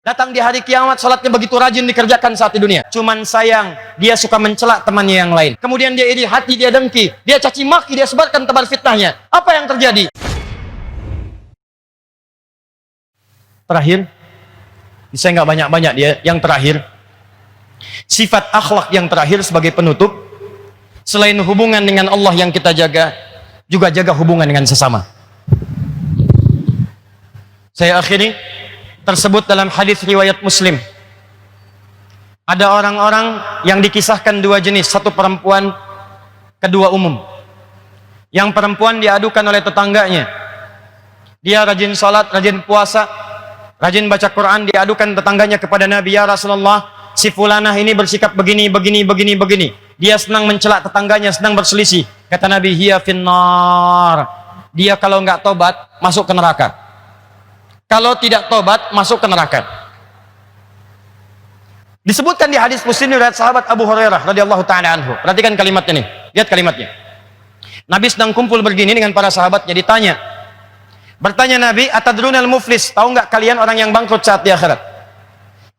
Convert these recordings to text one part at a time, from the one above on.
Datang di hari kiamat, salatnya begitu rajin dikerjakan saat di dunia. Cuman sayang, dia suka mencela temannya yang lain. Kemudian dia iri hati, dia dengki, dia caci maki, dia sebarkan tebar fitnahnya. Apa yang terjadi? Terakhir, saya nggak banyak-banyak dia. Yang terakhir, sifat akhlak yang terakhir sebagai penutup, selain hubungan dengan Allah yang kita jaga, juga jaga hubungan dengan sesama. Saya akhiri, tersebut dalam hadis riwayat Muslim. Ada orang-orang yang dikisahkan dua jenis, satu perempuan, kedua umum. Yang perempuan diadukan oleh tetangganya. Dia rajin salat, rajin puasa, rajin baca Quran, diadukan tetangganya kepada Nabi, ya Rasulullah, si fulanah ini bersikap begini. Dia senang mencela tetangganya, senang berselisih. Kata Nabi, hiya finnar. Dia kalau nggak tobat, masuk ke neraka. Kalau tidak tobat, masuk ke neraka. Disebutkan di hadis Muslim riwayat sahabat Abu Hurairah radhiyallahu taala anhu. Perhatikan kalimatnya nih. Lihat kalimatnya. Nabi sedang kumpul begini dengan para sahabatnya, ditanya. Bertanya Nabi, atadrunal muflis? Tahu nggak kalian orang yang bangkrut saat di akhirat?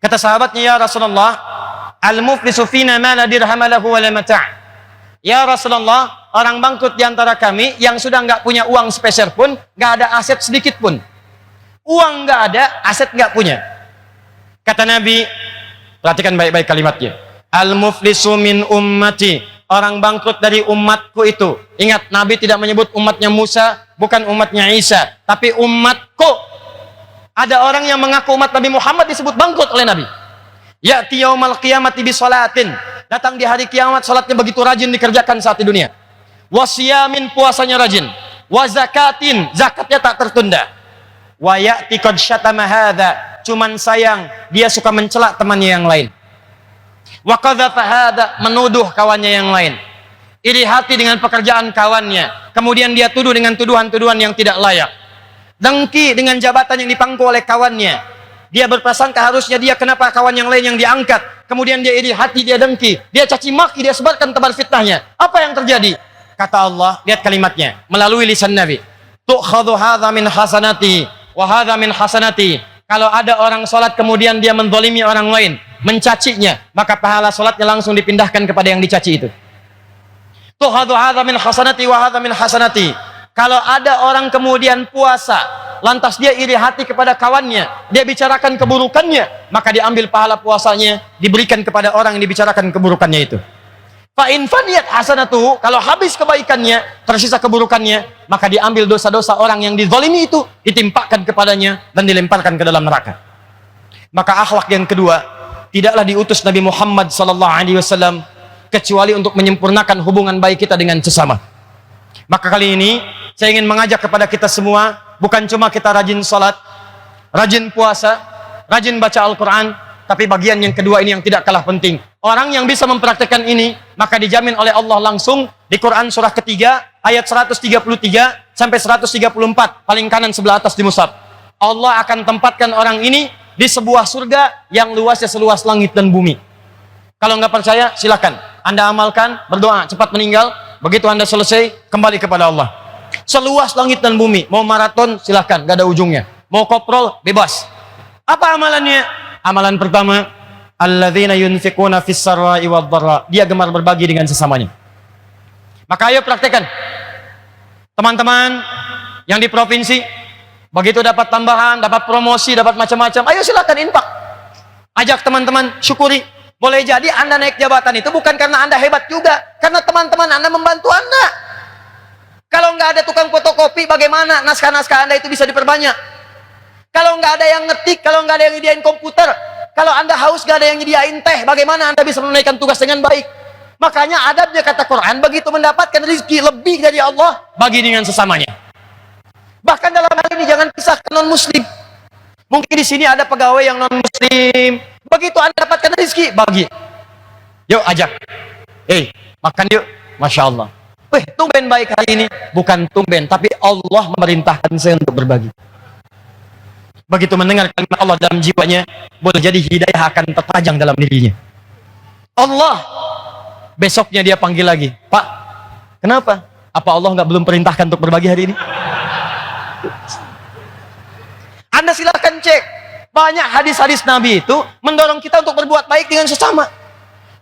Kata sahabatnya, ya Rasulullah, al-muflisu fina ma la dirham lahu wa la mata'. Ya Rasulullah, orang bangkrut di antara kami yang sudah nggak punya uang sepeser pun, nggak ada aset sedikit pun. Uang nggak ada, aset nggak punya. Kata Nabi, perhatikan baik-baik kalimatnya. Al-muflisu min ummati. Orang bangkrut dari umatku itu. Ingat, Nabi tidak menyebut umatnya Musa, bukan umatnya Isa, tapi umatku. Ada orang yang mengaku umat Nabi Muhammad disebut bangkrut oleh Nabi. Ya'ti yaumal qiyamati bi salatin. Datang di hari kiamat, salatnya begitu rajin dikerjakan saat di dunia. Wasiyamin, puasanya rajin. Wa zakatin, zakatnya tak tertunda. Wa ya'ti qad syatama hadza. Cuman sayang, dia suka mencela temannya yang lain. Wa qadhafa hadza, menuduh kawannya yang lain. Iri hati dengan pekerjaan kawannya. Kemudian dia tuduh dengan tuduhan-tuduhan yang tidak layak. Dengki dengan jabatan yang dipangku oleh kawannya. Dia berprasangka harusnya dia, kenapa kawan yang lain yang diangkat. Kemudian dia iri hati, dia dengki, dia caci maki, dia sebarkan tebar fitnahnya. Apa yang terjadi? Kata Allah, lihat kalimatnya melalui lisan Nabi. Tu'khadhu hadza min hasanati wa hadza min hasanati. Kalau ada orang salat kemudian dia menzalimi orang lain, mencacinya, maka pahala salatnya langsung dipindahkan kepada yang dicaci itu. Tu'khadhu hadza min hasanati wa hadza min hasanati. Kalau ada orang kemudian puasa, lantas dia iri hati kepada kawannya, dia bicarakan keburukannya, maka diambil pahala puasanya, diberikan kepada orang yang dibicarakan keburukannya itu. Fa in faniyat hasanatuhu, kalau habis kebaikannya, tersisa keburukannya, maka diambil dosa-dosa orang yang dizalimi itu, ditimpakan kepadanya dan dilemparkan ke dalam neraka. Maka akhlak yang kedua, tidaklah diutus Nabi Muhammad SAW kecuali untuk menyempurnakan hubungan baik kita dengan sesama. Maka kali ini saya ingin mengajak kepada kita semua, bukan cuma kita rajin salat, rajin puasa, rajin baca Al-Quran, tapi bagian yang kedua ini yang tidak kalah penting. Orang yang bisa mempraktekkan ini, maka dijamin oleh Allah langsung di Quran surah ketiga, ayat 133 sampai 134, paling kanan sebelah atas di mushaf. Allah akan tempatkan orang ini di sebuah surga yang luasnya seluas langit dan bumi. Kalau nggak percaya, silakan. Anda amalkan, berdoa, cepat meninggal. Begitu Anda selesai, kembali kepada Allah. Seluas langit dan bumi. Mau maraton, silahkan, gak ada ujungnya. Mau koprol, bebas. Apa amalannya? Amalan pertama, alladzina yunfiquna fis sarra'i wad dharra. Dia gemar berbagi dengan sesamanya. Maka ayo praktekkan. Teman-teman yang di provinsi, begitu dapat tambahan, dapat promosi, dapat macam-macam, ayo silakan infak. Ajak teman-teman, syukuri. Boleh jadi Anda naik jabatan itu bukan karena Anda hebat juga, karena teman-teman Anda membantu Anda. Kalau nggak ada tukang fotokopi, bagaimana naskah-naskah Anda itu bisa diperbanyak? Kalau nggak ada yang ngetik, kalau nggak ada yang nyediain komputer, kalau Anda haus nggak ada yang nyediain teh, bagaimana Anda bisa menunaikan tugas dengan baik? Makanya adabnya kata Quran, begitu mendapatkan rezeki lebih dari Allah, bagi dengan sesamanya. Bahkan dalam hal ini jangan pisahkan non-muslim. Mungkin di sini ada pegawai yang non-muslim. Begitu Anda dapatkan rezeki, bagi. Yuk ajak. Makan yuk. Masya Allah. Tumben baik hari ini. Bukan tumben, tapi Allah memerintahkan saya untuk berbagi. Begitu mendengar kalimat Allah dalam jiwanya, boleh jadi hidayah akan terpajang dalam dirinya. Allah. Besoknya dia panggil lagi. Pak, kenapa? Apa Allah belum perintahkan untuk berbagi hari ini? Anda silakan cek. Banyak hadis-hadis Nabi itu mendorong kita untuk berbuat baik dengan sesama.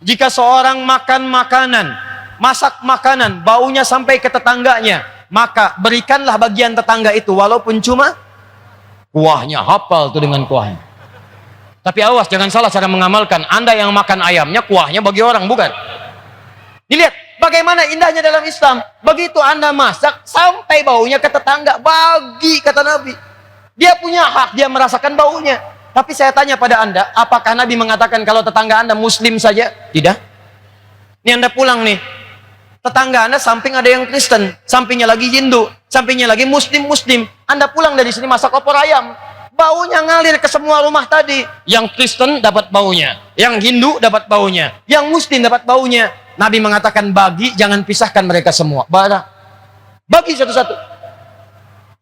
Jika seorang makan makanan, masak makanan, baunya sampai ke tetangganya, maka berikanlah bagian tetangga itu, walaupun cuma kuahnya. Hafal tuh dengan kuahnya. Tapi awas, jangan salah cara mengamalkan. Anda yang makan ayamnya, kuahnya bagi orang, bukan. Dilihat bagaimana indahnya dalam Islam. Begitu Anda masak, sampai baunya ke tetangga, bagi, kata Nabi. Dia punya hak, dia merasakan baunya. Tapi saya tanya pada Anda, apakah Nabi mengatakan kalau tetangga Anda Muslim saja? Tidak. Ini Anda pulang nih, tetangga Anda samping ada yang Kristen, sampingnya lagi Hindu, sampingnya lagi Muslim. Anda pulang dari sini masak opor ayam, baunya ngalir ke semua rumah tadi. Yang Kristen dapat baunya, yang Hindu dapat baunya, yang Muslim dapat baunya. Nabi mengatakan bagi, jangan pisahkan mereka semua. Bagi satu-satu.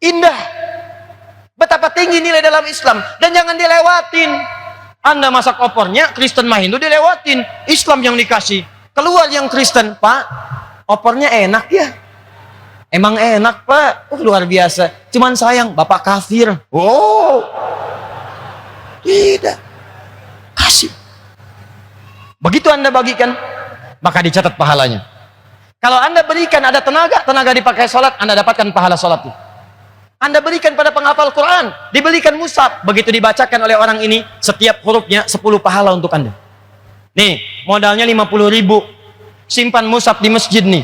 Indah. Betapa tinggi nilai dalam Islam. Dan jangan dilewatin. Anda masak opornya, Kristen mah Hindu dilewatin. Islam yang dikasih. Keluar yang Kristen, Pak, opornya enak ya? Emang enak, Pak? Luar biasa. Cuman sayang, Bapak kafir. Oh, tidak. Kasih. Begitu Anda bagikan, maka dicatat pahalanya. Kalau Anda berikan ada tenaga dipakai sholat, Anda dapatkan pahala sholat itu. Anda berikan pada penghafal Quran, dibelikan mushaf, begitu dibacakan oleh orang ini, setiap hurufnya 10 pahala untuk Anda. Nih, modalnya 50.000, simpan mushaf di masjid nih.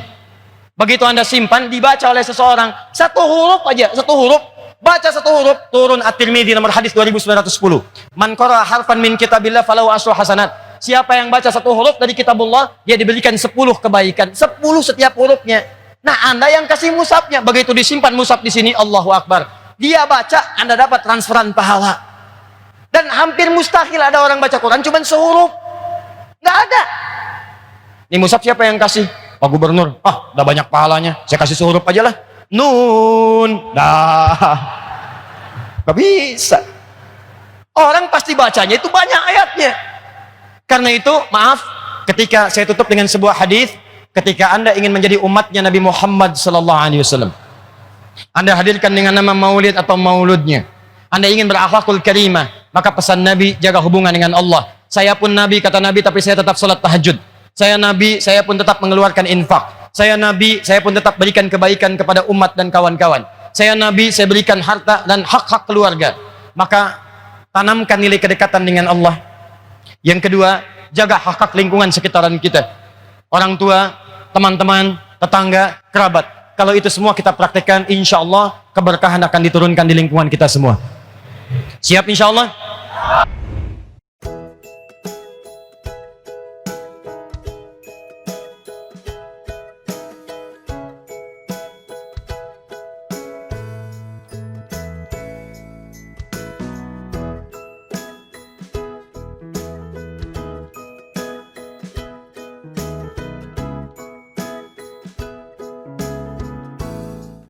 Begitu Anda simpan, dibaca oleh seseorang, satu huruf aja, satu huruf, baca satu huruf, turun At-Tirmidzi nomor hadis 2910. Man qara'a harfan min kitabillah falahu asyru hasanat. Siapa yang baca satu huruf dari kitabullah, dia diberikan 10 kebaikan, 10 setiap hurufnya. Nah, Anda yang kasih mushafnya, begitu disimpan mushaf di sini, Allahu Akbar. Dia baca, Anda dapat transferan pahala. Dan hampir mustahil ada orang baca Quran cuma sehuruf. Nggak ada. Ini mushaf siapa yang kasih? Pak Gubernur. Ah, udah banyak pahalanya. Saya kasih sehuruf aja lah. Nun. Dah. Nggak bisa. Orang pasti bacanya itu banyak ayatnya. Karena itu, maaf, ketika saya tutup dengan sebuah hadis. Ketika Anda ingin menjadi umatnya Nabi Muhammad SAW, Anda hadirkan dengan nama maulid atau mauludnya. Anda ingin berakhlakul karimah, maka pesan Nabi, jaga hubungan dengan Allah. Saya pun Nabi, kata Nabi, tapi saya tetap salat tahajud. Saya Nabi, saya pun tetap mengeluarkan infak. Saya Nabi, saya pun tetap berikan kebaikan kepada umat dan kawan-kawan. Saya Nabi, saya berikan harta dan hak-hak keluarga. Maka tanamkan nilai kedekatan dengan Allah. Yang kedua, jaga hak-hak lingkungan sekitaran kita. Orang tua, teman-teman, tetangga, kerabat. Kalau itu semua kita praktekkan, insya Allah keberkahan akan diturunkan di lingkungan kita semua. Siap insya Allah?